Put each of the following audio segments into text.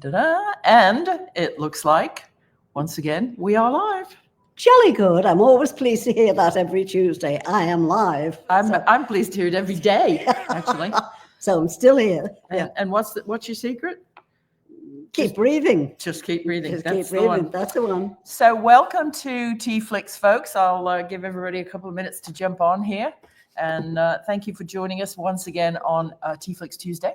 Ta-da. And it looks like, once again, we are live. Jolly good. I'm always pleased to hear that every Tuesday. I am live. I'm pleased to hear it every day, actually. So I'm still here. And what's your secret? Keep breathing. Just keep breathing. Just That's keep the breathing. one. That's the one. So welcome to TeaFlix, folks. I'll give everybody a couple of minutes to jump on here. And thank you for joining us once again on TeaFlix Tuesday,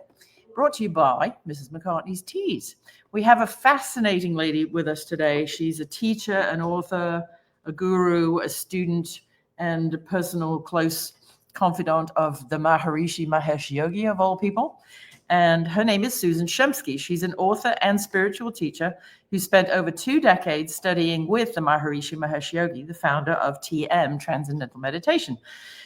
brought to you by Mrs. McCartney's Teas. We have a fascinating lady with us today. She's a teacher, an author, a guru, a student, and a personal close confidant of the Maharishi Mahesh Yogi, of all people. And her name is Susan Shumsky. She's an author and spiritual teacher who spent over 2 decades studying with the Maharishi Mahesh Yogi, the founder of TM, Transcendental Meditation.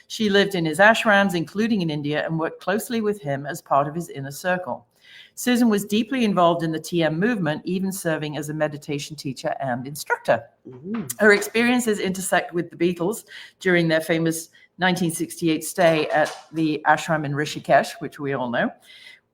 She lived in his ashrams, including in India, and worked closely with him as part of his inner circle. Susan was deeply involved in the TM movement, even serving as a meditation teacher and instructor. Mm-hmm. Her experiences intersect with the Beatles during their famous 1968 stay at the ashram in Rishikesh, which we all know.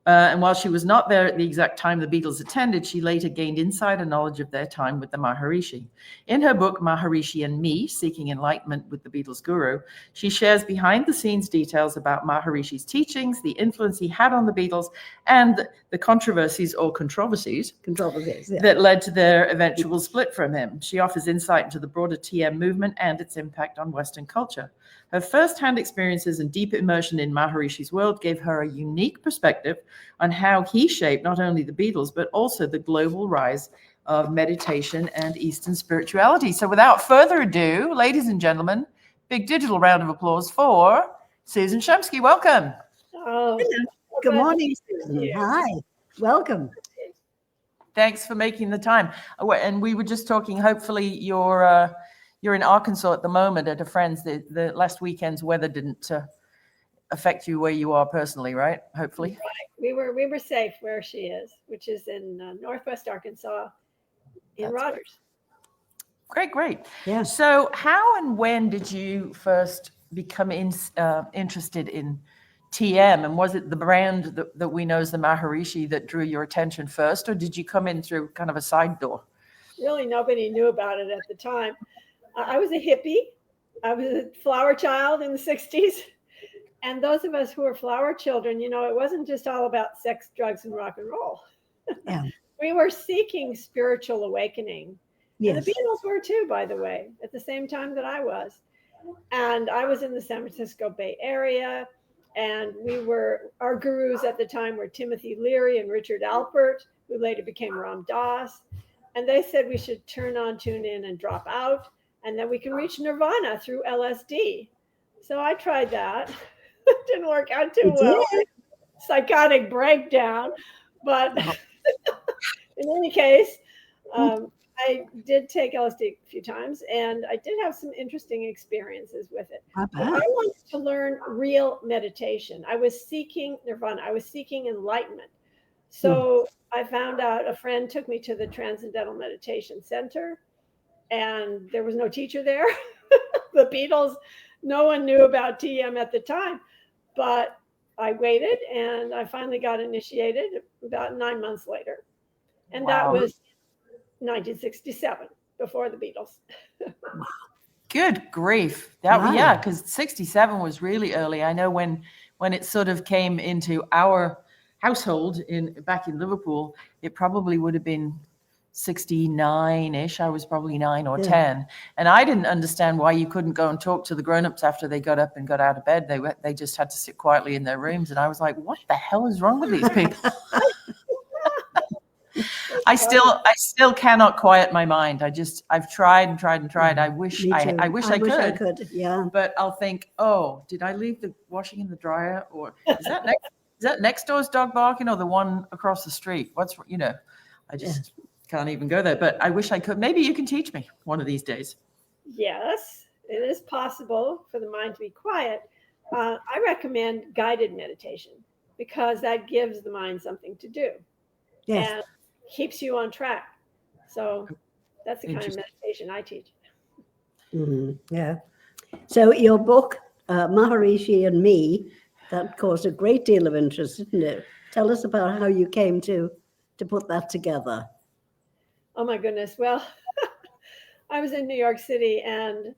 And while she was not there at the exact time the Beatles attended, she later gained insider knowledge of their time with the Maharishi. In her book, Maharishi and Me, Seeking Enlightenment with the Beatles Guru, she shares behind-the-scenes details about Maharishi's teachings, the influence he had on the Beatles, and the controversies that led to their eventual split from him. She offers insight into the broader TM movement and its impact on Western culture. Her first-hand experiences and deep immersion in Maharishi's world gave her a unique perspective on how he shaped not only the Beatles, but also the global rise of meditation and Eastern spirituality. So without further ado, ladies and gentlemen, big digital round of applause for Susan Shumsky. Welcome. Oh, good morning, Susan. Hi, welcome. Thanks for making the time. And we were just talking, hopefully you're in Arkansas at the moment at a friend's. The last weekend's weather didn't affect you where you are personally, right? Hopefully. Right. We were safe where she is, which is in Northwest Arkansas in Rogers. Great. Yeah. So how and when did you first become interested in TM? And was it the brand that we know as the Maharishi that drew your attention first, or did you come in through kind of a side door? Really, nobody knew about it at the time. I was a hippie. I was a flower child in the 60s. And those of us who were flower children, it wasn't just all about sex, drugs, and rock and roll. Yeah. We were seeking spiritual awakening. Yes. And the Beatles were too, by the way, at the same time that I was. And I was in the San Francisco Bay Area. And our gurus at the time were Timothy Leary and Richard Alpert, who later became Ram Dass. And they said we should tune in, and drop out. And then we can reach nirvana through LSD. So I tried that. It didn't work out too well. Psychotic breakdown. But in any case, I did take LSD a few times, and I did have some interesting experiences with it. I wanted to learn real meditation. I was seeking nirvana. I was seeking enlightenment. So I found out, a friend took me to the Transcendental Meditation Center, and there was no teacher there. The Beatles, no one knew about TM at the time, but I waited, and I finally got initiated about 9 months later. And That was 1967, before the Beatles. Good grief. Yeah, because 67 was really early. I know when it sort of came into our household back in Liverpool, it probably would have been 69-ish. I was probably 9 or 10. And I didn't understand why you couldn't go and talk to the grown-ups after they got up and got out of bed. They just had to sit quietly in their rooms. And I was like, what the hell is wrong with these people? I still cannot quiet my mind. I've tried and tried and tried. I wish I could. Yeah. But I'll think, oh, did I leave the washing in the dryer? Or is that next door's dog barking, or the one across the street? I just can't even go there. But I wish I could. Maybe you can teach me one of these days. Yes, it is possible for the mind to be quiet. I recommend guided meditation, because that gives the mind something to do. Yes. And keeps you on track. So that's the kind of meditation I teach. Mm-hmm. Yeah. So your book, Maharishi and Me, that caused a great deal of interest, didn't it? Tell us about how you came to to put that together? Oh my goodness. Well, I was in New York City, and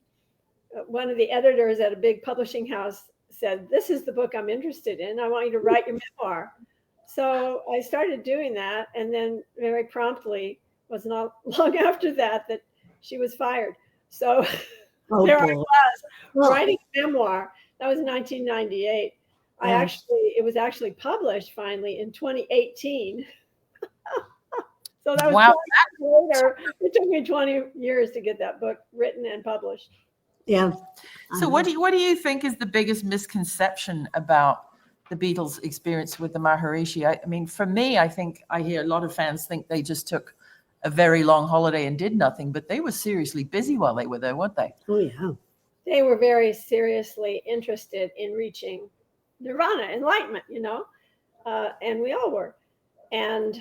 one of the editors at a big publishing house said, "This is the book I'm interested in. I want you to write your memoir." So I started doing that, and then very promptly, was not long after that, that she was fired. So Oh, there I boy. was Well, writing a memoir. That was 1998. Yeah. It was actually published finally in 2018. So that was Wow. 20 years later. It took me 20 years to get that book written and published. yeah. So what do you think is the biggest misconception about the Beatles' experience with the Maharishi? I mean, for me, I think I hear a lot of fans think they just took a very long holiday and did nothing, but they were seriously busy while they were there, weren't they? Oh, yeah. They were very seriously interested in reaching nirvana, enlightenment, and we all were. And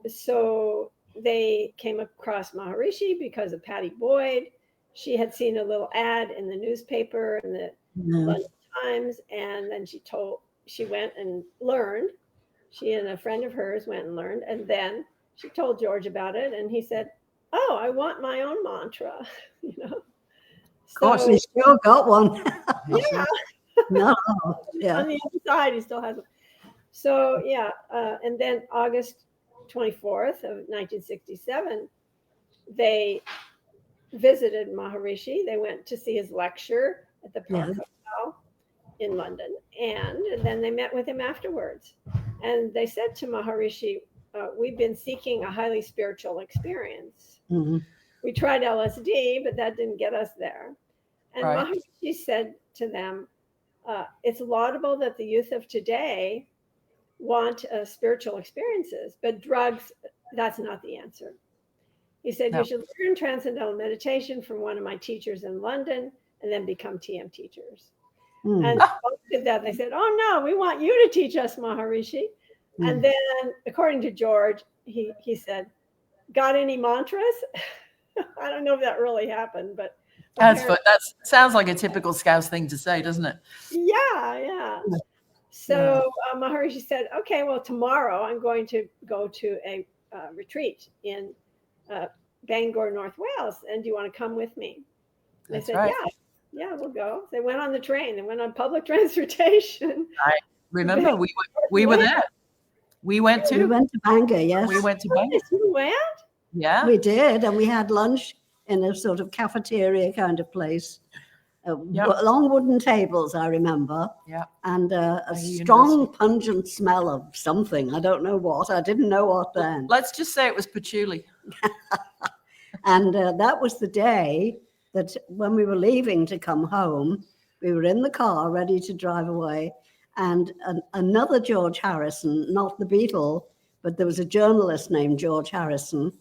so they came across Maharishi because of Patty Boyd. She had seen a little ad in the newspaper in the London Times, and then she went and learned. She and a friend of hers went and learned, and then she told George about it, and he said, "Oh, I want my own mantra," Of course, So, he still got one. yeah. No, yeah. On the other side, he still has it. So yeah, and then August 24th of 1967, they visited Maharishi. They went to see his lecture at the Park Hotel in London, and then they met with him afterwards. And they said to Maharishi, "We've been seeking a highly spiritual experience. Mhm. We tried LSD, but that didn't get us there." And Right. Maharishi said to them, "It's laudable that the youth of today want spiritual experiences, but drugs, that's not the answer." He said, No. "You should learn transcendental meditation from one of my teachers in London and then become TM teachers." Mm. And both did that. They said, "Oh, no, we want you to teach us, Maharishi." And then, according to George, he said, "Got any mantras?" I don't know if that really happened, but That sounds like a typical Scouse thing to say, doesn't it? yeah. So Maharishi said, "Okay, well, tomorrow I'm going to go to a retreat in Bangor, North Wales, and do you want to come with me?" They That's said, right. yeah, we'll go. They went on the train. They went on public transportation. I remember we were there. We went We too. went to Bangor, yes. We went to Bangor. Yes, you went? Yeah. We did, and we had lunch in a sort of cafeteria kind of place. Long wooden tables, I remember. Yeah. And a University. strong, pungent smell of something. I don't know what. I didn't know what then. Let's just say it was patchouli. And that was the day that when we were leaving to come home, we were in the car ready to drive away. And another George Harrison, not the Beatle, but there was a journalist named George Harrison,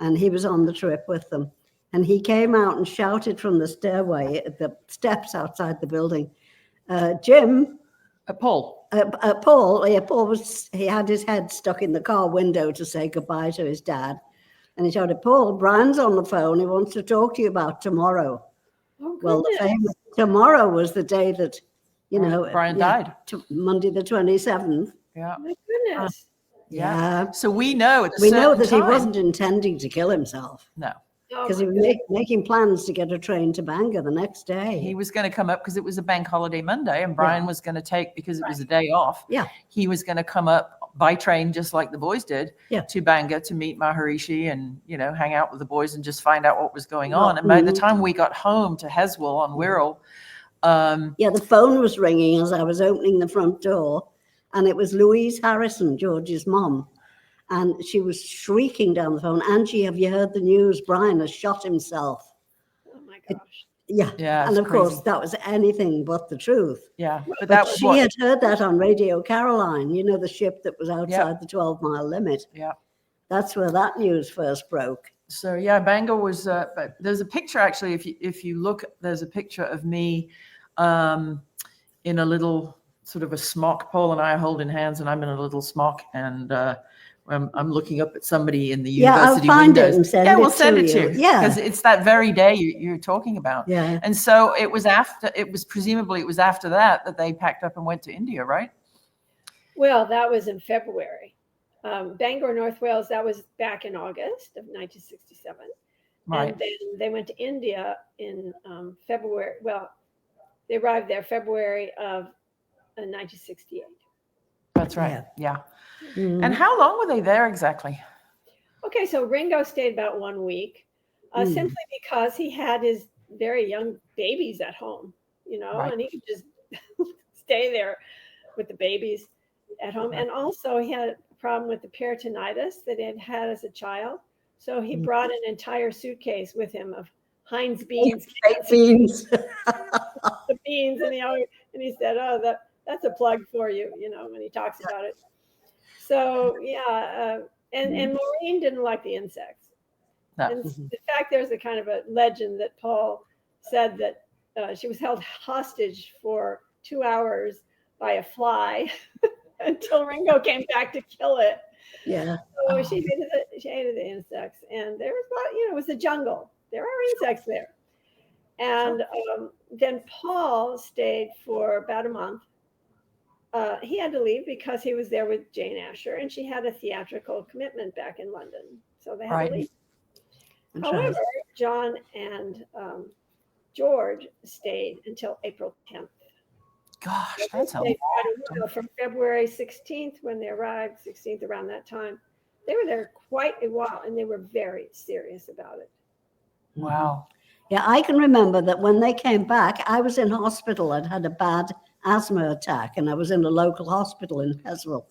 and he was on the trip with them. And he came out and shouted from the stairway at the steps outside the building, "Jim." Paul. Paul, he had his head stuck in the car window to say goodbye to his dad. And he shouted, "Paul, Brian's on the phone. He wants to talk to you about tomorrow." Oh, Well, the famous tomorrow was the day that, Brian died. Monday the 27th. Yeah. my goodness. Yeah. So we know We know that he wasn't intending to kill himself No. because he was making plans to get a train to Bangor the next day. He was going to come up because it was a bank holiday Monday, and Brian was going to take, because it was a day off. Yeah. He was going to come up by train, just like the boys did, Yeah. to Bangor to meet Maharishi and, hang out with the boys and just find out what was going on. And by the time we got home to Heswell on Wirral, the phone was ringing as I was opening the front door, and it was Louise Harrison, George's mom. And she was shrieking down the phone, "Angie, have you heard the news? Brian has shot himself." Oh my gosh. Yeah. And of course, that was anything but the truth. Yeah. But she had heard that on Radio Caroline, the ship that was outside the 12-mile limit. Yeah. That's where that news first broke. So Bangor was, but there's a picture actually, if you look, there's a picture of me in a little sort of a smock. Paul and I are holding hands, and I'm in a little smock, and I'm looking up at somebody in the university I'll find windows. it and send it we'll send it to you. Yeah, because it's that very day you're talking about. Yeah. And so presumably it was after that they packed up and went to India, right? Well, that was in February. Bangor, North Wales. That was back in August of 1967. Right. And then they went to India in February. Well, they arrived there February of 1968. That's right. Yeah. Mhm. And how long were they there exactly? Okay, so Ringo stayed about 1 week, simply because he had his very young babies at home, Right. and he could just stay there with the babies at home. And also he had a problem with the peritonitis that he had had as a child. So he brought an entire suitcase with him of Heinz beans, Baked beans. the beans, and he said, "Oh, that's a plug for you," when he talks about it. So yeah, and Maureen didn't like the insects. No. And in fact, there's a kind of a legend that Paul said that she was held hostage for 2 hours by a fly until Ringo came back to kill it. Yeah. So she hated the insects, and there was it was a jungle. There are insects there. And then Paul stayed for about a month. He had to leave because he was there with Jane Asher, and she had a theatrical commitment back in London, so they had to leave. However, John and George stayed until April 10th. Gosh, that's a lot. From February 16th, when they arrived, 16th around that time, they were there quite a while, and they were very serious about it. Wow. Yeah, I can remember that when they came back, I was in hospital. I'd had a bad asthma attack, and I was in a local hospital in Peswell.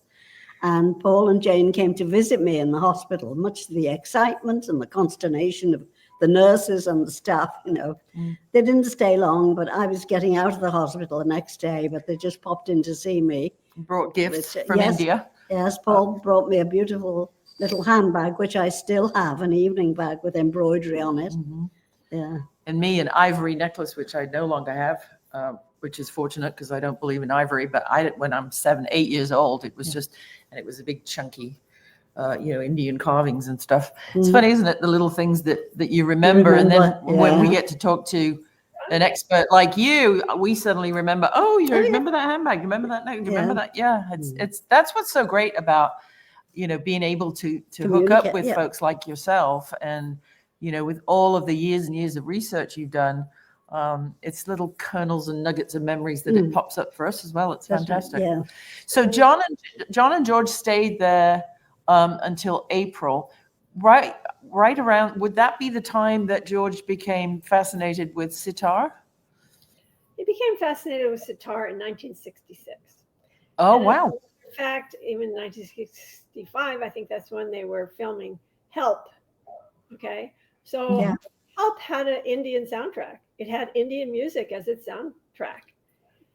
And Paul and Jane came to visit me in the hospital, much to the excitement and the consternation of the nurses and the staff, They didn't stay long, but I was getting out of the hospital the next day, but they just popped in to see me. Brought gifts from India. Yes, Paul brought me a beautiful little handbag, which I still have, an evening bag with embroidery on it. Yeah. And me an ivory necklace, which I no longer have, which is fortunate because I don't believe in ivory. But when I'm 7, 8 years old, it was and it was a big chunky, Indian carvings and stuff. It's funny, isn't it? The little things that you remember. And then when we get to talk to an expert like you, we suddenly remember, remember that handbag? You remember that note? You remember that? Yeah. That's what's so great about, being able to hook up with folks like yourself. And, with all of the years and years of research you've done, it's little kernels and nuggets of memories that it pops up for us as well. It's fantastic. Yeah. So John and George stayed there until April, right around. Would that be the time that George became fascinated with sitar? He became fascinated with sitar in 1966. Oh, wow. In fact, even 1965, I think that's when they were filming Help. Okay. So Help had an Indian soundtrack. It had Indian music as its soundtrack.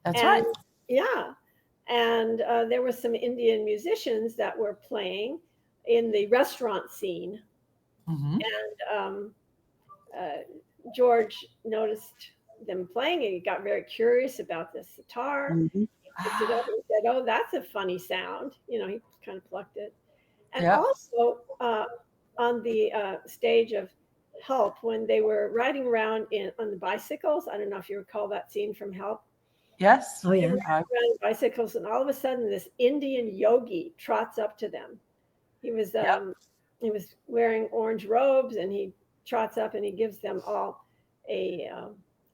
That's right. Yeah. And there were some Indian musicians that were playing in the restaurant scene. And George noticed them playing, and he got very curious about the sitar. He picked it up and said, "Oh, that's a funny sound." He kind of plucked it. And also on the stage of Help, when they were riding around on the bicycles, I don't know if you recall that scene from Help. Yes. Oh, yeah. Around bicycles, and all of a sudden, this Indian yogi trots up to them. He was wearing orange robes, and he trots up and he gives them all a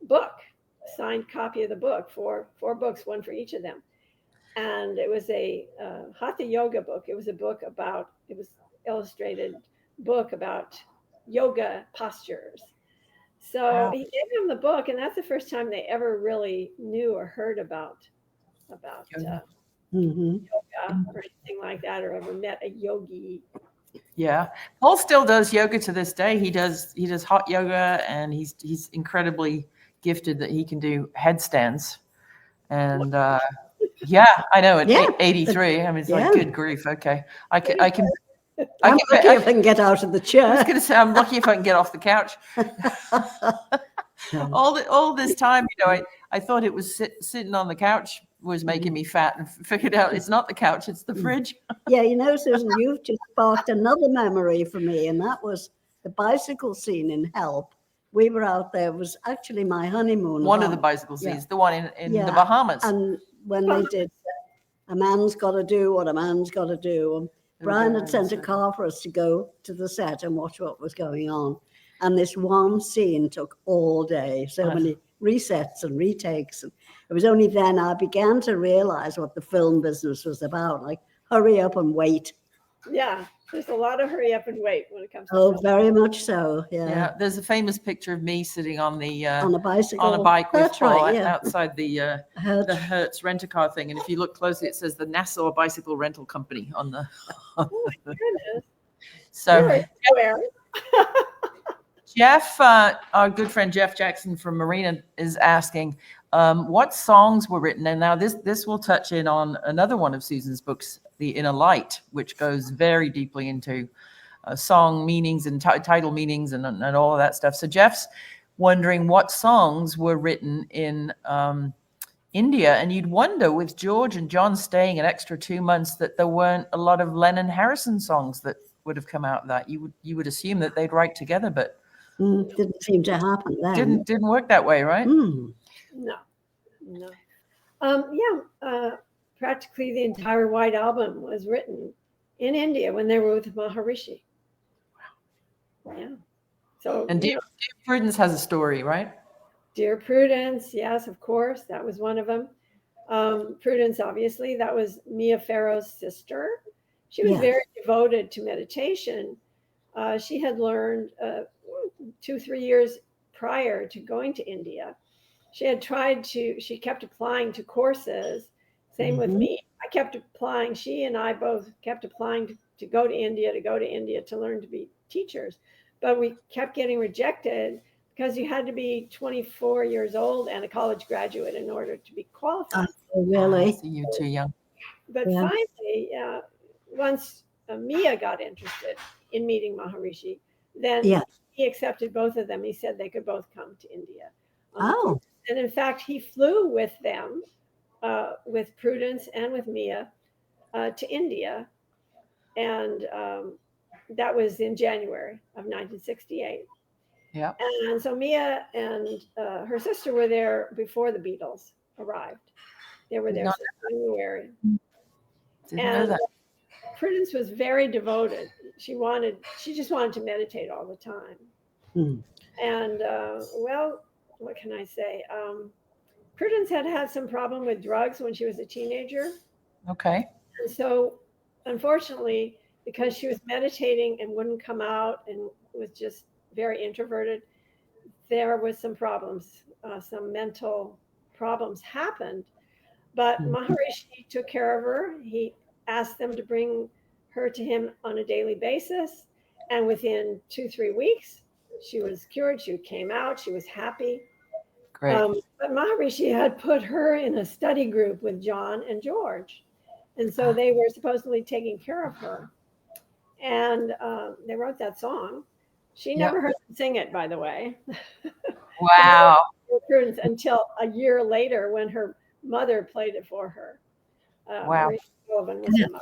book, a signed copy of the book, four books, one for each of them. And it was a Hatha Yoga book. It was illustrated book about yoga postures. So he gave them the book, and that's the first time they ever really knew or heard about yoga or anything like that, or ever met a yogi. Yeah, Paul still does yoga to this day. He does hot yoga, and he's incredibly gifted that he can do headstands. And yeah, I know at 83. I mean, it's like, good grief. Okay, I can. I'm lucky if I can get out of the chair. I was going to say, I'm lucky if I can get off the couch. all this time, I thought it was sitting on the couch was making me fat, and figured out it's not the couch, it's the fridge. Yeah, Susan, you've just sparked another memory for me, and that was the bicycle scene in Help. We were out there. It was actually my honeymoon. One of the bicycle scenes, the one in the Bahamas. And when they did A Man's Got to Do What a Man's Got to Do, Brian had sent a car for us to go to the set and watch what was going on. And this one scene took all day, so many resets and retakes. And it was only then I began to realize what the film business was about, like hurry up and wait. Yeah, there's a lot of hurry up and wait when it comes to Oh, film. very much so. Yeah, there's a famous picture of me sitting on a bicycle. on a bike with That's Paul right, yeah. outside the Hertz rent-a-car thing. And if you look closely, it says the Nassau Bicycle Rental Company on the. Oh my goodness. So You're aware. Jeff, our good friend Jeff Jackson from Marina is asking, what songs were written? And now this will touch in on another one of Susan's books, The Inner Light, which goes very deeply into song meanings and title meanings and all of that stuff. So Jeff's wondering what songs were written in India. And you'd wonder, with George and John staying an extra 2 months, that there weren't a lot of Lennon Harrison songs that would have come out of that. You would assume that they'd write together, but didn't seem to happen then. Didn't work that way, right? No. Practically the entire White Album was written in India when they were with Maharishi. Wow. Yeah. So and Dear Prudence has a story, right? Dear Prudence, yes, of course, that was one of them. Prudence, obviously, that was Mia Farrow's sister. She was very devoted to meditation. She had learned 2-3 years prior to going to India. She kept applying to courses. Same with me. I kept applying. She and I both kept applying to go to India, to learn to be teachers. But we kept getting rejected because you had to be 24 years old and a college graduate in order to be qualified. Oh, really? So you're too young. But finally, once Mia got interested in meeting Maharishi, then he accepted both of them. He said they could both come to India. And in fact, he flew with them, with Prudence and with Mia, to India. And that was in January of 1968. Yeah. And so Mia and her sister were there before the Beatles arrived. They were there in January. Didn't know that. Prudence was very devoted. She just wanted to meditate all the time. And well, what can I say? Prudence had some problem with drugs when she was a teenager. Okay. And so, unfortunately, because she was meditating and wouldn't come out and was just very introverted, there was some problems. Some mental problems happened. But Maharishi took care of her. He asked them to bring her to him on a daily basis. And within 2-3 weeks, she was cured. She came out. She was happy. Great. But Maharishi had put her in a study group with John and George. And so they were supposedly taking care of her. And they wrote that song. She never heard them sing it, by the way. Wow. Until a year later when her mother played it for her. Wow. Was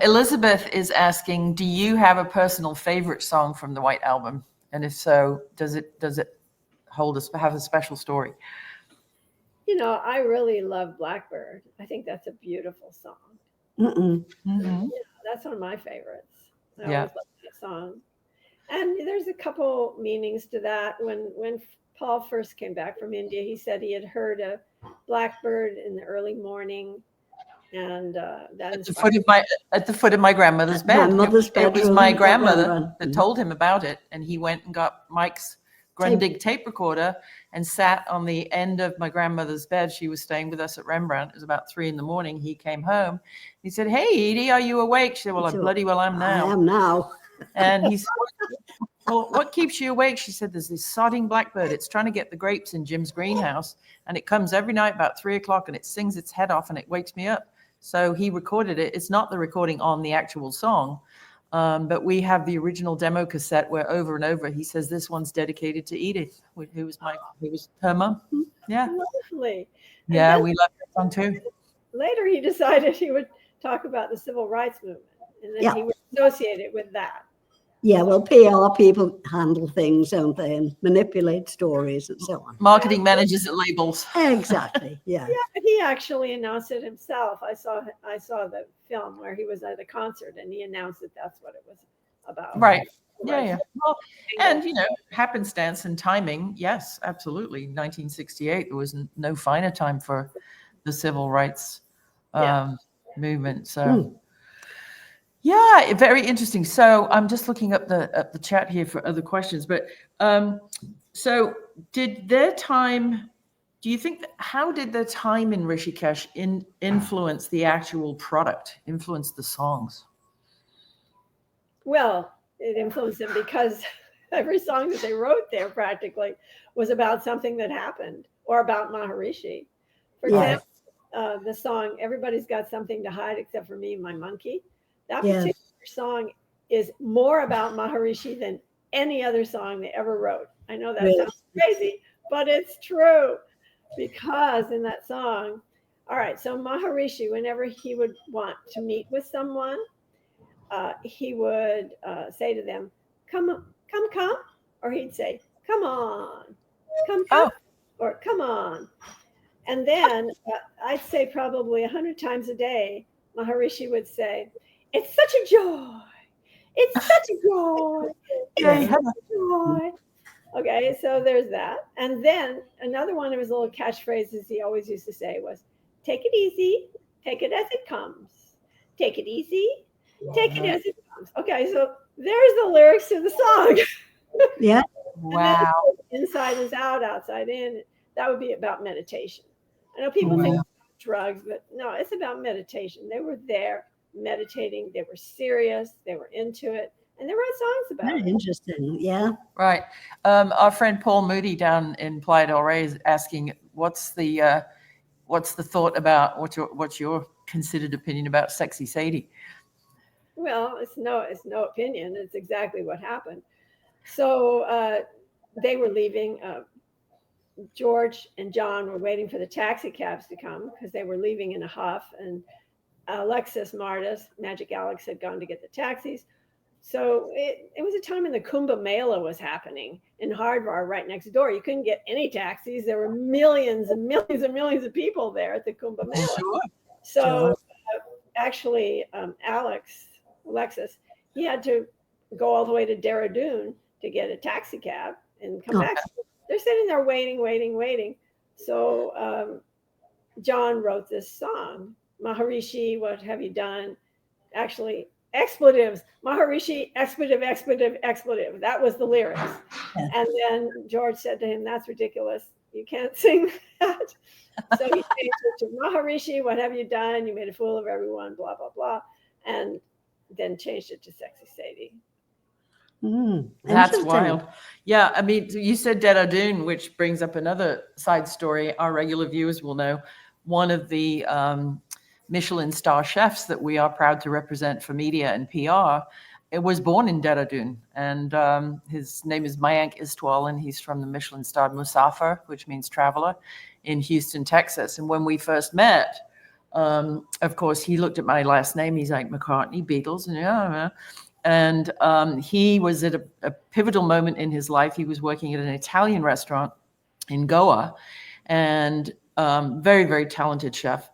Elizabeth is asking, do you have a personal favorite song from the White Album? And if so, does it have a special story? You know, I really love Blackbird. I think that's a beautiful song. Yeah, that's one of my favorites. I always love that song. And there's a couple meanings to that. When Paul first came back from India, he said he had heard a blackbird in the early morning. And that at the foot of my grandmother's bed. It was my grandmother that told him about it, and he went and got Mike's Grundig tape recorder and sat on the end of my grandmother's bed. She was staying with us at Rembrandt. It was about 3 a.m. He came home. He said, "Hey, Edie, are you awake?" She said, "Well, bloody well am now." I am now. And he said, "Well, what keeps you awake?" She said, "There's this sodding blackbird. It's trying to get the grapes in Jim's greenhouse, and it comes every night about 3 o'clock, and it sings its head off, and it wakes me up." So he recorded it. It's not the recording on the actual song, but we have the original demo cassette where over and over he says, "This one's dedicated to Edith," who was her mum. Yeah. Lovely. Yeah, we love that song too. Later, he decided he would talk about the civil rights movement, and then he would associate it with that. Yeah, well, PR people handle things, don't they, and manipulate stories and so on. Marketing managers at labels. Exactly. Yeah. Yeah, but he actually announced it himself. I saw the film where he was at a concert and he announced that that's what it was about. Right. Yeah. Well, and happenstance and timing. Yes, absolutely. 1968. There was no finer time for the civil rights movement. So. Yeah, very interesting. So I'm just looking up the chat here for other questions. But so did their time? Do you think how did their time in Rishikesh influence the actual product? Influence the songs? Well, it influenced them because every song that they wrote there practically was about something that happened or about Maharishi. For example, the song "Everybody's Got Something to Hide Except for Me and My Monkey." That particular song is more about Maharishi than any other song they ever wrote. I know that sounds crazy, but it's true, because in that song, all right, so Maharishi, whenever he would want to meet with someone, he would say to them, come, or he'd say, come on, come, or come on. And then I'd say probably 100 times a day, Maharishi would say, it's such a joy. It's such a joy. It's such a joy. Okay, so there's that. And then another one of his little catchphrases he always used to say was, take it easy, take it as it comes. Take it easy, take it as it comes. Okay, so there's the lyrics to the song. Yeah. Wow. Inside is out, outside in. That would be about meditation. I know people think about drugs, but no, it's about meditation. They were there meditating. They were serious. They were into it. And they wrote songs about it. Interesting. Yeah. Right. Our friend Paul Moody down in Playa del Rey is asking, what's the thought about what's your considered opinion about Sexy Sadie? Well, it's no opinion. It's exactly what happened. So they were leaving. George and John were waiting for the taxi cabs to come because they were leaving in a huff. And Alexis Martis, Magic Alex, had gone to get the taxis. So it was a time when the Kumbh Mela was happening in Hardwar, right next door. You couldn't get any taxis. There were millions and millions and millions of people there at the Kumbh Mela. Sure. So actually, Alexis, he had to go all the way to Dehradun to get a taxi cab and come back. They're sitting there waiting. So John wrote this song, Maharishi, what have you done? Actually, expletives, Maharishi, expletive. That was the lyrics. Yeah. And then George said to him, that's ridiculous. You can't sing that. So he changed it to Maharishi, what have you done? You made a fool of everyone, blah, blah, blah. And then changed it to Sexy Sadie. That's wild. Yeah, I mean, you said Dehradun, which brings up another side story. Our regular viewers will know one of the Michelin star chefs that we are proud to represent for media and PR. It was born in Dehradun, and his name is Mayank Istwal, and he's from the Michelin starred Musafir, which means traveler, in Houston, Texas. And when we first met, of course, he looked at my last name. He's like, McCartney, Beatles, and he was at a pivotal moment in his life. He was working at an Italian restaurant in Goa, and very, very talented chef.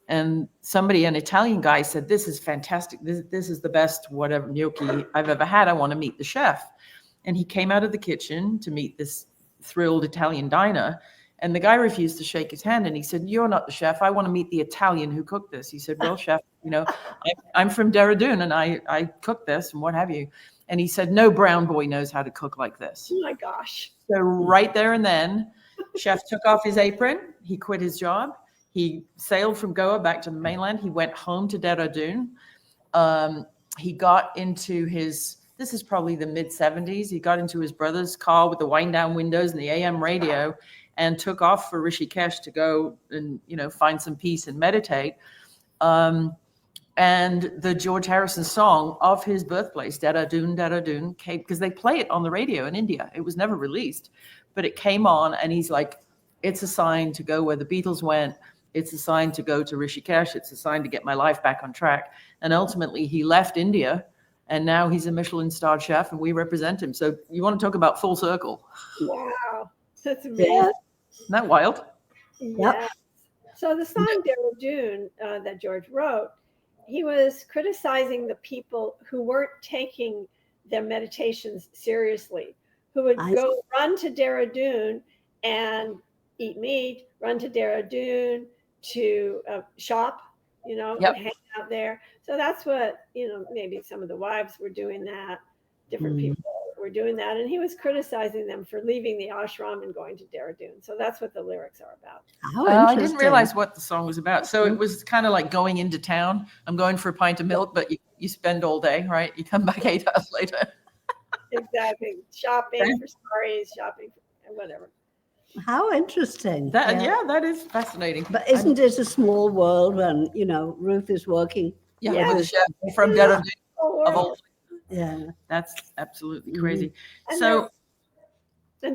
And an Italian guy said, this is fantastic. This is the best whatever gnocchi I've ever had. I want to meet the chef. And he came out of the kitchen to meet this thrilled Italian diner. And the guy refused to shake his hand. And he said, you're not the chef. I want to meet the Italian who cooked this. He said, well, chef, I'm from Dehradun and I cooked this and what have you. And he said, no brown boy knows how to cook like this. Oh my gosh. So right there and then, chef took off his apron. He quit his job. He sailed from Goa back to the mainland. He went home to Dehradun. He got into this is probably the mid 70s. He got into his brother's car with the wind down windows and the AM radio and took off for Rishikesh to go and, find some peace and meditate. And the George Harrison song of his birthplace, Dehradun, came because they play it on the radio in India. It was never released, but it came on and he's like, it's a sign to go where the Beatles went. It's a sign to go to Rishikesh. It's a sign to get my life back on track. And ultimately he left India and now he's a Michelin-starred chef, and we represent him. So you want to talk about full circle? Wow, that's amazing. Yeah. Isn't that wild? Yeah. So the song Daryl Dune that George wrote, he was criticizing the people who weren't taking their meditations seriously, who would go run to Dara Dune and eat meat, run to Dara Dune to shop, and hang out there. So that's what, maybe some of the wives were doing that, different people were doing that. And he was criticizing them for leaving the ashram and going to Dara Dune. So that's what the lyrics are about. I didn't realize what the song was about. So it was kind of like going into town. I'm going for a pint of milk, but you spend all day, right? You come back 8 hours later. Exactly. Shopping for saris, shopping for whatever. How interesting. That is fascinating. But isn't it a small world when, Ruth is working? With a chef from Dara Dune of all. Yeah. That's absolutely crazy. And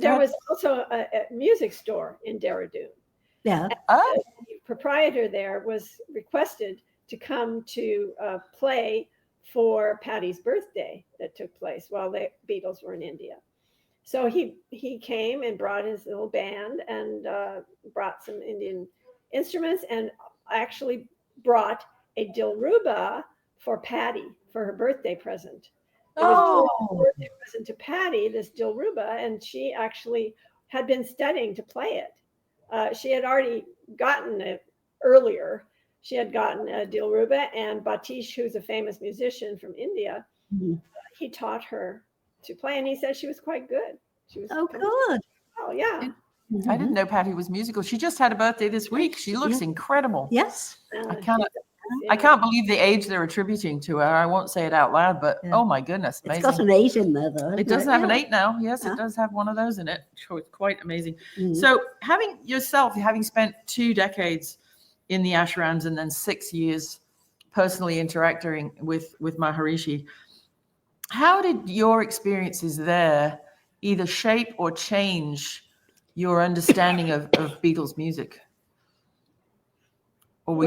there was also a music store in Dara Dune. Yeah. The proprietor there was requested to come to play for Patty's birthday that took place while the Beatles were in India. So he came and brought his little band and brought some Indian instruments and actually brought a dilruba for Patty for her birthday present. It was her birthday present to Patty, this dilruba, and she actually had been studying to play it. She had already gotten it earlier. She had gotten a dilruba, and Batish, who's a famous musician from India, he taught her to play, and he said she was quite good. She was good. Oh, yeah. I didn't know Patty was musical. She just had a birthday this week. She looks incredible. Yes. I can't believe the age they're attributing to her. I won't say it out loud, but oh my goodness, amazing. It's got an 8 in there, though. It does have an 8 now. Yes, it does have one of those in it. Sure, it's quite amazing. So having spent 2 decades in the ashrams and then 6 years personally interacting with Maharishi, how did your experiences there either shape or change your understanding of Beatles music? Or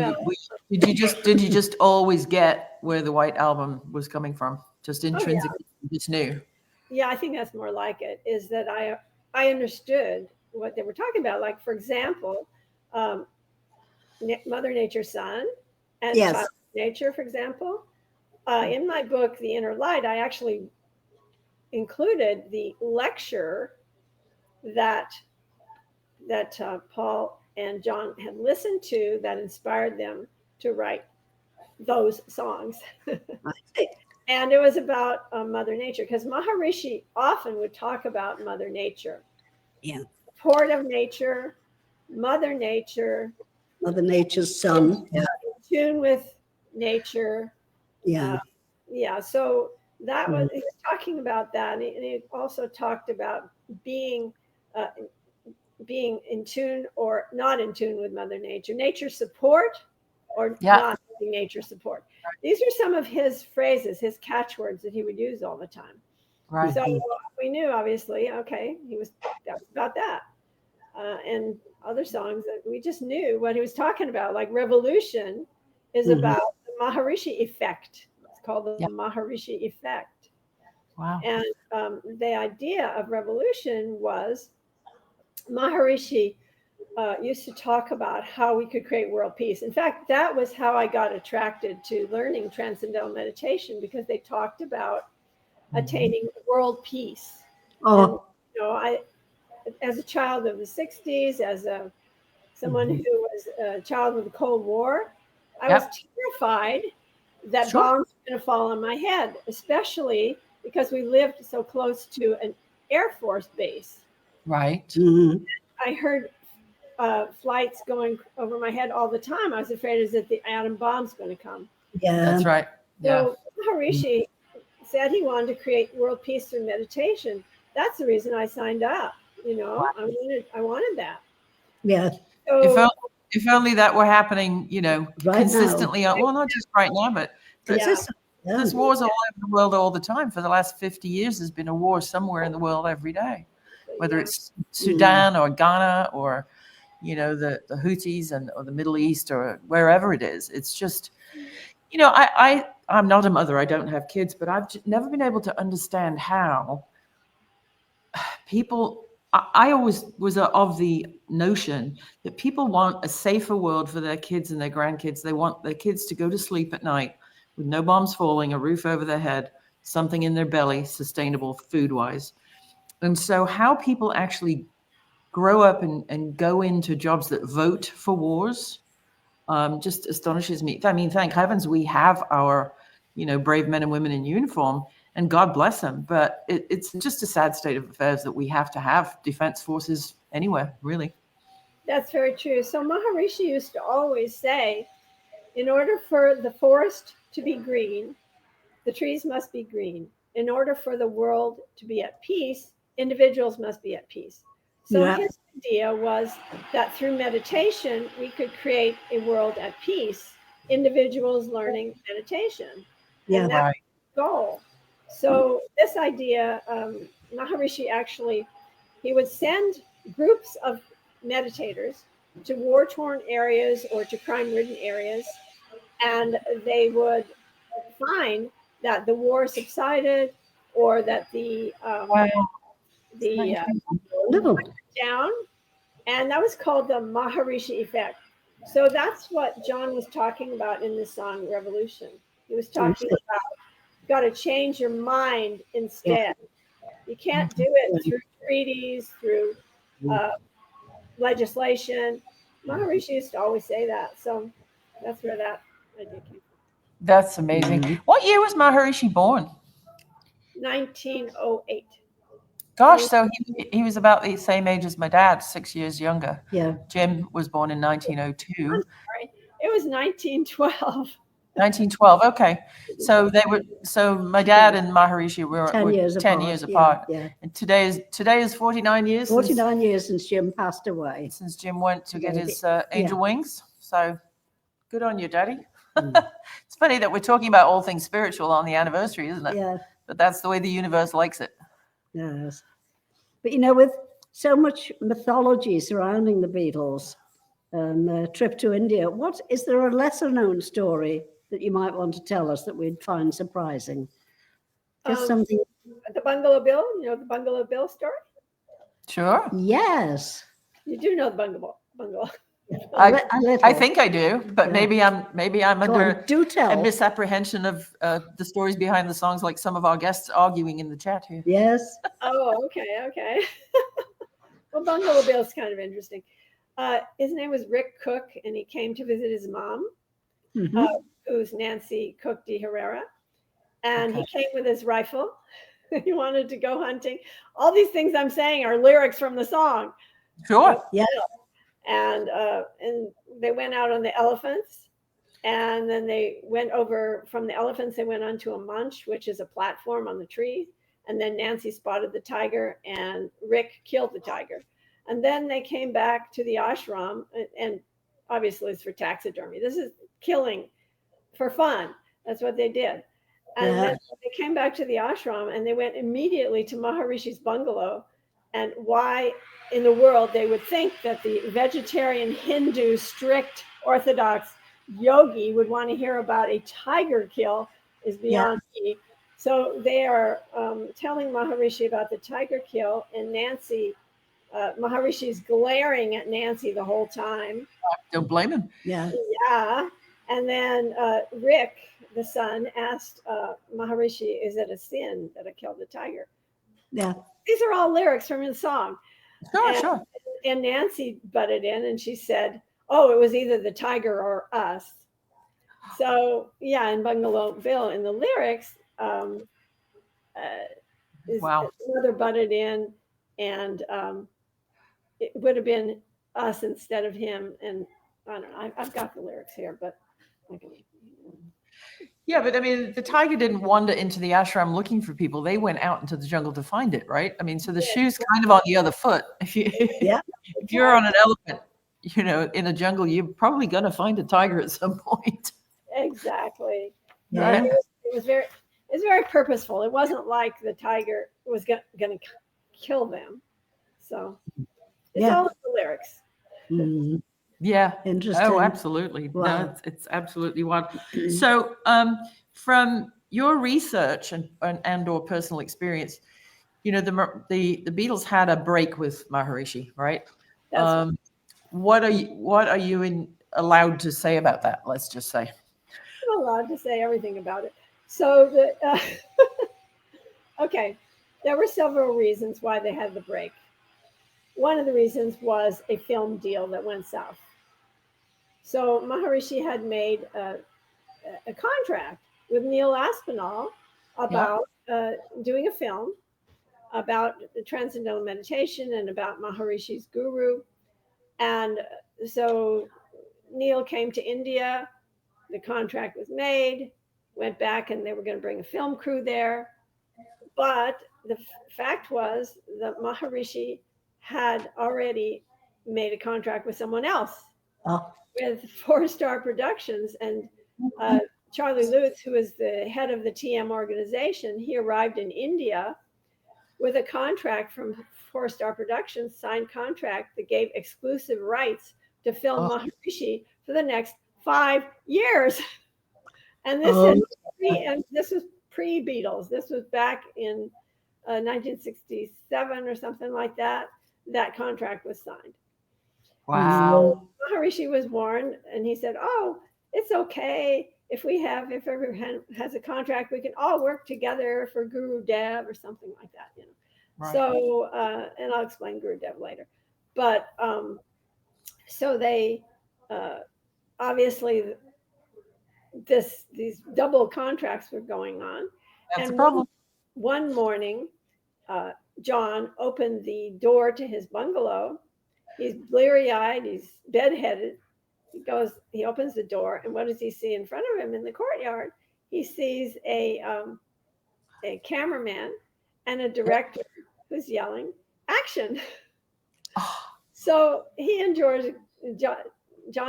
did you just always get where the White Album was coming from? Just intrinsically, just knew? Yeah, I think that's more like it, is that I understood what they were talking about. Like, for example, Mother Nature's Son and Child Nature, for example. In my book, The Inner Light, I actually included the lecture that Paul and John had listened to that inspired them to write those songs. And it was about Mother Nature, because Maharishi often would talk about Mother Nature. Yeah. Support of nature, Mother Nature. Mother Nature's son. In tune with nature. So that was, he was talking about that. And he also talked about being in tune or not in tune with Mother Nature, nature support or not having nature support. These are some of his phrases, his catchwords that he would use all the time. Right. So we knew, obviously, okay, that was about that. And other songs that we just knew what he was talking about, like Revolution is about the Maharishi effect. It's called the Maharishi effect. Wow. And the idea of revolution was Maharishi used to talk about how we could create world peace. In fact, that was how I got attracted to learning transcendental meditation, because they talked about attaining world peace. And, I, as a child of the 60s, as someone who was a child of the Cold War, I was terrified that bombs were going to fall on my head, especially because we lived so close to an Air Force base. Right. Mm-hmm. I heard flights going over my head all the time. I was afraid as if the atom bomb's going to come. Yeah, that's right. So Maharishi said he wanted to create world peace through meditation. That's the reason I signed up. I wanted that. Yeah. So, if only that were happening, right consistently. Now. Well, not just right now, but there's wars all over the world all the time. For the last 50 years, there's been a war somewhere in the world every day, whether it's Sudan or Ghana or, the Houthis or the Middle East or wherever it is. It's just, You know, I'm not a mother. I don't have kids, but I've never been able to understand how people. I always was of the notion that people want a safer world for their kids and their grandkids. They want their kids to go to sleep at night with no bombs falling, a roof over their head, something in their belly, sustainable food-wise. And so how people actually grow up and go into jobs that vote for wars just astonishes me. I mean, thank heavens we have our, brave men and women in uniform, and God bless them. But it's just a sad state of affairs that we have to have defense forces anywhere, really. That's very true. So Maharishi used to always say, in order for the forest to be green, the trees must be green. In order for the world to be at peace, individuals must be at peace. So his idea was that through meditation, we could create a world at peace, individuals learning meditation. Yeah, and that's the goal. So this idea, Maharishi actually, he would send groups of meditators to war-torn areas or to crime-ridden areas, and they would find that the war subsided or that the down, and that was called the Maharishi effect. So that's what John was talking about in the song Revolution. He was talking about you've got to change your mind instead. You can't do it through treaties, through legislation. Maharishi used to always say that. So that's where that idea came from. That's amazing. What year was Maharishi born? 1908. Gosh, so he was about the same age as my dad, 6 years younger. Yeah. Jim was born in 1902. I'm sorry. It was 1912. 1912. Okay. So my dad and Maharishi were 10 years 10 apart. years apart. Yeah. And today is 49 years. 49 years since Jim passed away. Since Jim went to get his angel wings. So good on you, Daddy. It's funny that we're talking about all things spiritual on the anniversary, isn't it? Yeah. But that's the way the universe likes it. Yes. But with so much mythology surrounding the Beatles and the trip to India, is there a lesser known story that you might want to tell us that we'd find surprising? Just something. The Bungalow Bill, the Bungalow Bill story? Sure. Yes. You do know the Bungalow. I think I do, but maybe I'm under a misapprehension of the stories behind the songs, like some of our guests arguing in the chat here. Yes. Oh, okay. Well, Bungalow Bill is kind of interesting. His name was Rick Cook, and he came to visit his mom, who's Nancy Cook de Herrera, and he came with his rifle. He wanted to go hunting. All these things I'm saying are lyrics from the song. Sure. Yeah. And they went out on the elephants, and then they went over from the elephants. They went onto a munch, which is a platform on the tree. And then Nancy spotted the tiger, and Rick killed the tiger. And then they came back to the ashram, and obviously it's for taxidermy. This is killing for fun. That's what they did. And then they came back to the ashram, and they went immediately to Maharishi's bungalow. And why in the world they would think that the vegetarian, Hindu, strict Orthodox yogi would want to hear about a tiger kill is beyond me. So they are telling Maharishi about the tiger kill, and Nancy, Maharishi is glaring at Nancy the whole time. Don't blame him. Yeah. Yeah. And then Rick, the son, asked Maharishi, is it a sin that I killed the tiger? Yeah. These are all lyrics from his song. Sure. And Nancy butted in, and she said, oh, it was either the tiger or us. So, in Bungalow Bill, in the lyrics, his mother butted in, and it would have been us instead of him. And I don't know, I've got the lyrics here, but yeah, but I mean, the tiger didn't wander into the ashram looking for people. They went out into the jungle to find it, right? I mean, so the shoe's kind of on the other foot. If you're on an elephant, in a jungle, you're probably going to find a tiger at some point. Exactly. Right? It was very purposeful. It wasn't like the tiger was going to kill them. So it's all in the lyrics. Mm-hmm. Yeah. Interesting. Oh, absolutely. Wow. No, it's absolutely wild. So, from your research and or personal experience, you know, the Beatles had a break with Maharishi, right? That's What are you allowed to say about that? Let's just say. I'm allowed to say everything about it. So okay, there were several reasons why they had the break. One of the reasons was a film deal that went south. So Maharishi had made a contract with Neil Aspinall about doing a film about the transcendental meditation and about Maharishi's guru. And so Neil came to India, the contract was made, went back, and they were going to bring a film crew there. But the fact was that Maharishi had already made a contract with someone else, with 4-Star Productions. And Charlie Luth, who is the head of the TM organization, he arrived in India with a contract from 4-Star Productions, signed contract that gave exclusive rights to film Maharishi for the next 5 years. And this was pre-Beatles. This was back in 1967 or something like that. That contract was signed. Wow. So Maharishi was warned, and he said, "Oh, it's okay if everyone has a contract, we can all work together for Guru Dev or something like that." You know. Right. So, and I'll explain Guru Dev later. But so they obviously these double contracts were going on. That's and a problem. One morning, John opened the door to his bungalow. He's bleary-eyed, he's bedheaded. He opens the door, and what does he see in front of him in the courtyard? He sees a cameraman and a director who's yelling, "Action!" So he and John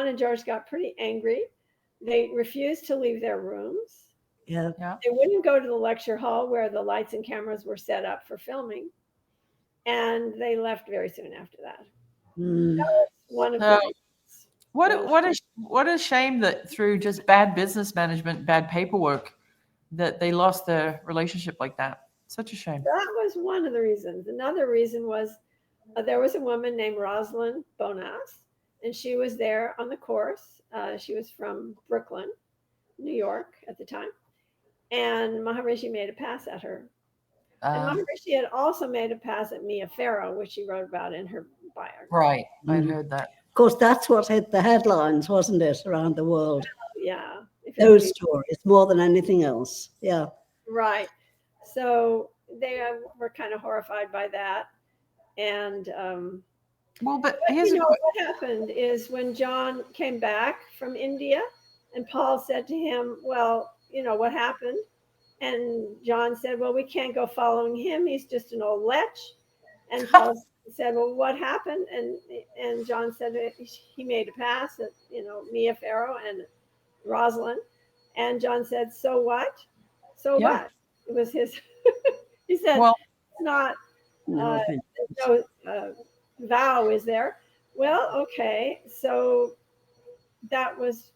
and George got pretty angry. They refused to leave their rooms. Yeah. They wouldn't go to the lecture hall where the lights and cameras were set up for filming. And they left very soon after that. That was one of the reasons. What a shame that through just bad business management, bad paperwork, that they lost their relationship like that. Such a shame. That was one of the reasons. Another reason was there was a woman named Rosalind Bonas, and she was there on the course. She was from Brooklyn, New York at the time. And Maharishi made a pass at her. And Maharishi had also made a pass at Mia Farrow, which she wrote about in her biography. Right. I'd heard that. Of course, that's what hit the headlines, wasn't it, around the world? Yeah. Those stories, more than anything else. Yeah. Right. So they were kind of horrified by that. And but what happened is when John came back from India and Paul said to him, "Well, you know, what happened?" And John said, "Well, we can't go following him. He's just an old lech." And Paul said, "Well, what happened?" And John said he made a pass at, Mia Farrow and Rosalind. And John said, "So what? So what?" It was his. He said, "Well, it's not. No vow is there." Well, okay. So that was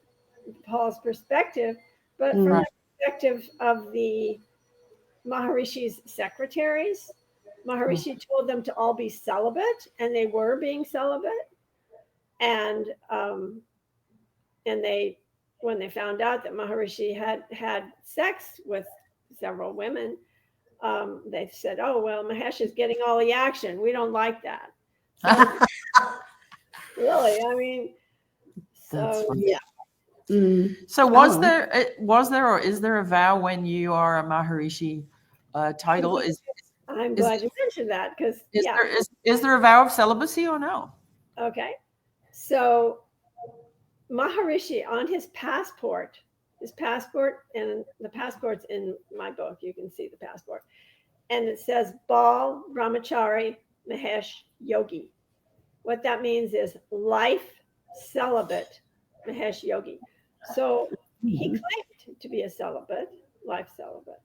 Paul's perspective, but from the perspective of the Maharishi's secretaries, Maharishi told them to all be celibate, and they were being celibate. And when they found out that Maharishi had sex with several women, they said, "Oh, well, Mahesh is getting all the action. We don't like that." So, really, I mean, so yeah. So was there or is there a vow when you are a Maharishi title? I'm glad you mentioned that, because is there a vow of celibacy or no? Okay, so Maharishi on his passport, and the passport's in my book. You can see the passport, and it says Bal Brahmachari Mahesh Yogi. What that means is life celibate Mahesh Yogi. So he claimed to be a celibate, life celibate.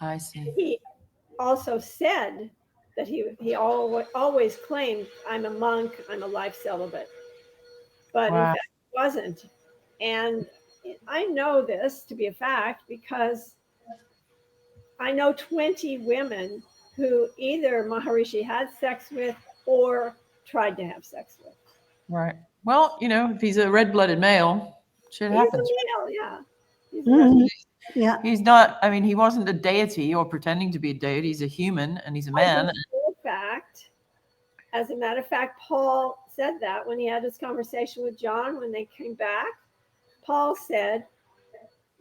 I see. He also said that he always claimed, "I'm a monk, I'm a life celibate." but in Wow. fact it wasn't. And I know this to be a fact because I know 20 women who either Maharishi had sex with or tried to have sex with. Right. Well, if he's a red-blooded male, shit happens. He's a male, yeah. He's a Mhm. red- Yeah. He's not, I mean, he wasn't a deity or pretending to be a deity. He's a human and he's a man. As a matter of fact, Paul said that when he had his conversation with John when they came back. Paul said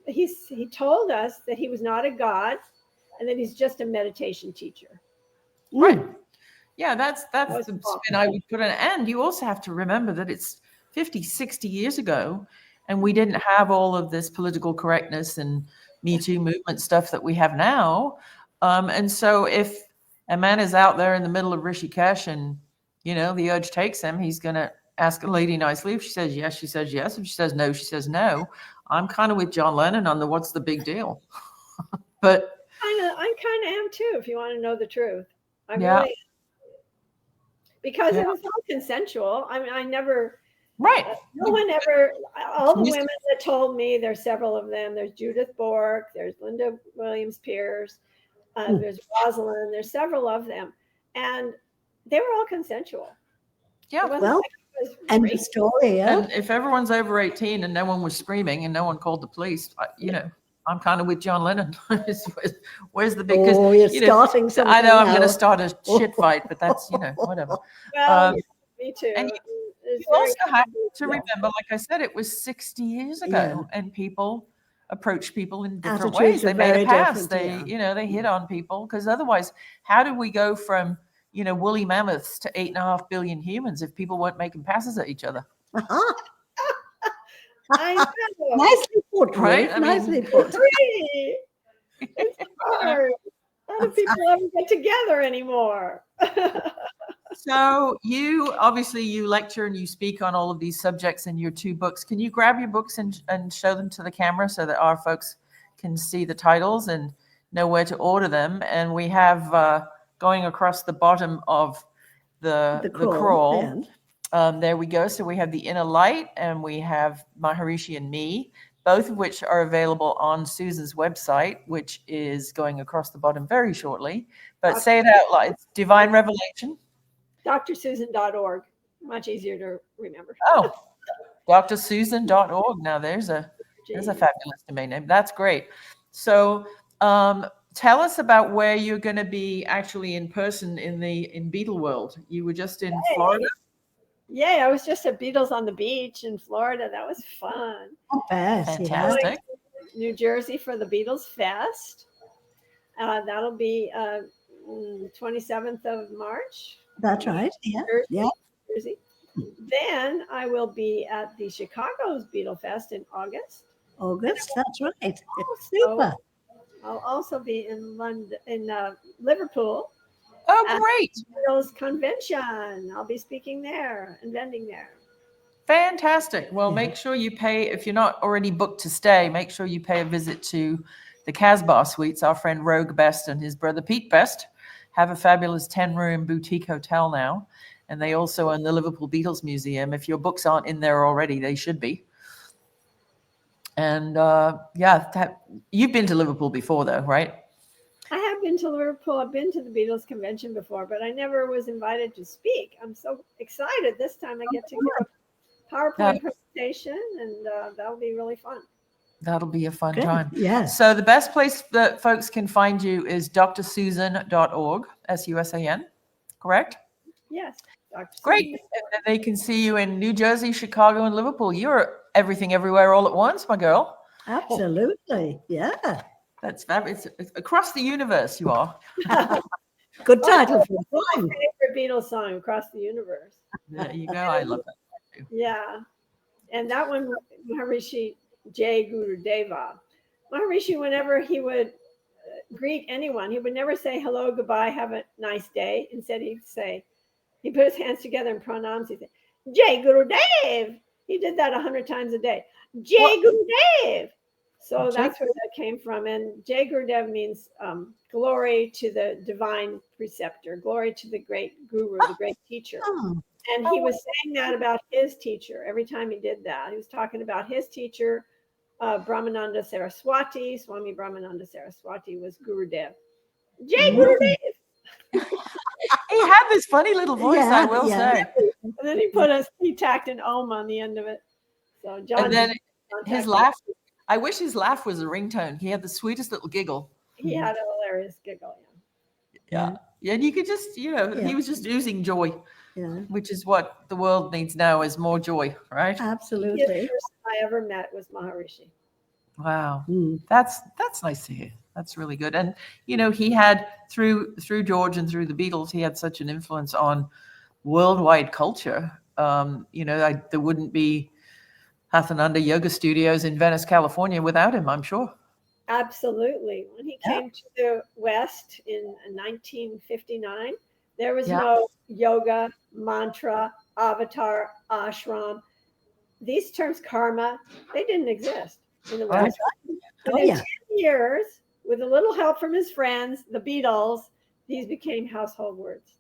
he told us that he was not a god and that he's just a meditation teacher. Right. Yeah, that's was the Paul. spin I would put on it. And you also have to remember that it's 50, 60 years ago, and we didn't have all of this political correctness and Me Too movement stuff that we have now. And so if a man is out there in the middle of Rishikesh and, the urge takes him, he's going to ask a lady nicely. If she says yes, she says yes. If she says no, she says no. I'm kind of with John Lennon on the what's the big deal. But I kind of am too, if you want to know the truth. I Yeah. really am. Because Yeah. it was all consensual. I mean, I never, right. no one ever, all the You- women that told me, there's several of them. There's Judith Bork, there's Linda Williams Pierce, there's Rosalind, there's several of them. And they were all consensual. Yeah. It wasn't Well, like it was end rape. of story. Yeah. And if everyone's over 18 and no one was screaming and no one called the police, I'm kind of with John Lennon. Where's the big? 'cause, Oh, you're you know, starting something. I know I'm going now. to start a shit fight, but that's whatever. Well, Um, me too. and It's You also very have to yeah. remember, like I said, it was 60 years ago, and people approached people in different Attitudes ways. are They made very a pass. different, They, yeah. they hit on people because otherwise, how do we go from woolly mammoths to 8.5 billion humans if people weren't making passes at each other? Uh-huh. I know. Nicely put, Right? Ruth. I mean- Nicely put. Agree. It's hard. How do people ever get together anymore? So you lecture and you speak on all of these subjects in your 2 books. Can you grab your books and show them to the camera so that our folks can see the titles and know where to order them? And we have going across the bottom of the crawl. yeah. There we go. So we have The Inner Light and we have Maharishi and Me, both of which are available on Susan's website, which is going across the bottom very shortly. But say it out loud. It's Divine Revelation. DrSusan.org. Much easier to remember. Oh, DrSusan.org. Now there's a fabulous domain name. That's great. So tell us about where you're going to be actually in person in Beatle world. You were just in Florida. Yay, I was just at Beatles on the beach in Florida. That was fun. Fantastic. New Jersey for the Beatles Fest. That'll be 27th of March. That's right. Yeah. Yeah. Jersey. Then I will be at the Chicago's Beatle Fest in August. August. That's right. Also, Super. I'll also be in Liverpool. Oh, great. Beatles Convention. I'll be speaking there and vending there. Fantastic. Well, make sure you pay, if you're not already booked to stay, make sure you pay a visit to the Casbah Suites. Our friend Rogue Best and his brother Pete Best have a fabulous 10-room boutique hotel now. And they also own the Liverpool Beatles Museum. If your books aren't in there already, they should be. And you've been to Liverpool before though, right? I have been to Liverpool. I've been to the Beatles convention before, but I never was invited to speak. I'm so excited this time I get to give a PowerPoint presentation, and that'll be really fun. That'll be a fun Good. time. Yes. So the best place that folks can find you is DrSusan.org, SUSAN, correct? Yes. Dr. Great. Susan. And they can see you in New Jersey, Chicago, and Liverpool. You're everything everywhere all at once, my girl. Absolutely. Yeah. That's fabulous. It's across the universe you are. Good title for My a song. favorite Beatles song, Across the Universe. There you go. I love that. Yeah. And that one, Maharishi Jai Guru Deva. Maharishi, whenever he would greet anyone, he would never say hello, goodbye, have a nice day. Instead, he put his hands together in pranams. He'd say, Jai Guru Dev. He did that 100 times a day. Jai Guru Dev. So that's where that came from. And Jai Guru Dev means glory to the divine preceptor, glory to the great guru, the great teacher. Oh, And he was saying that about his teacher every time he did that. He was talking about his teacher, Brahmananda Saraswati. Swami Brahmananda Saraswati was Gurudev. Jai Gurudev! He had this funny little voice, I will say. And then he tacked an om on the end of it. So John. And then his laugh, I wish his laugh was a ringtone. He had the sweetest little giggle. He had a hilarious giggle. Yeah. And you could just, he was just oozing joy. Yeah. Which is what the world needs now, is more joy, right? Absolutely. The first I ever met was Maharishi. Wow. That's nice to hear. That's really good. And he had through George and through the Beatles, he had such an influence on worldwide culture. There wouldn't be Hathananda Yoga Studios in Venice, California without him, I'm sure. Absolutely. When he came to the West in 1959, there was no yoga, mantra, avatar, ashram. These terms, karma, they didn't exist in the West. Within 10 years, with a little help from his friends, the Beatles, these became household words.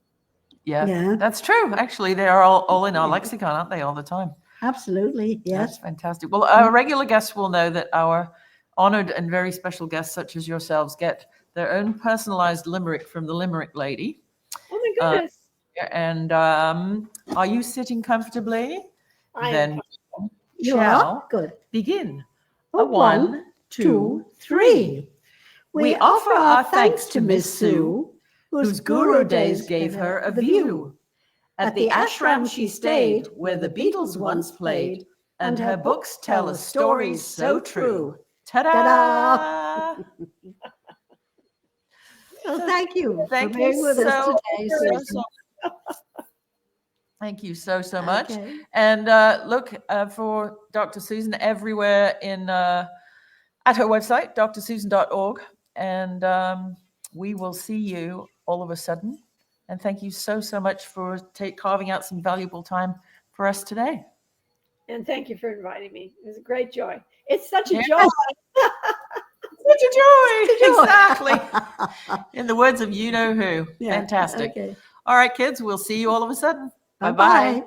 Yeah, that's true. Actually, they are all in our lexicon, aren't they, all the time? Absolutely, yes. That's fantastic. Well, our regular guests will know that our honored and very special guests, such as yourselves, get their own personalized limerick from the Limerick Lady. Oh my goodness. And are you sitting comfortably? Then you are good. Begin. 1, 2, 3. We offer our thanks to Miss Sue, whose Guru days gave her a view. At the ashram she stayed, where the Beatles once played, and her books tell us stories so true. Ta-da! Well, thank you. Thank for you being with us today, Susan. Thank you so much. Okay. And look for Dr. Susan everywhere at her website, drsusan.org. And we will see you all of a sudden. And thank you so much for carving out some valuable time for us today. And thank you for inviting me. It was a great joy. It's such a joy. Such a joy. Exactly. In the words of you know who. Yeah. Fantastic. Okay. All right, kids, we'll see you all of a sudden. Bye-bye.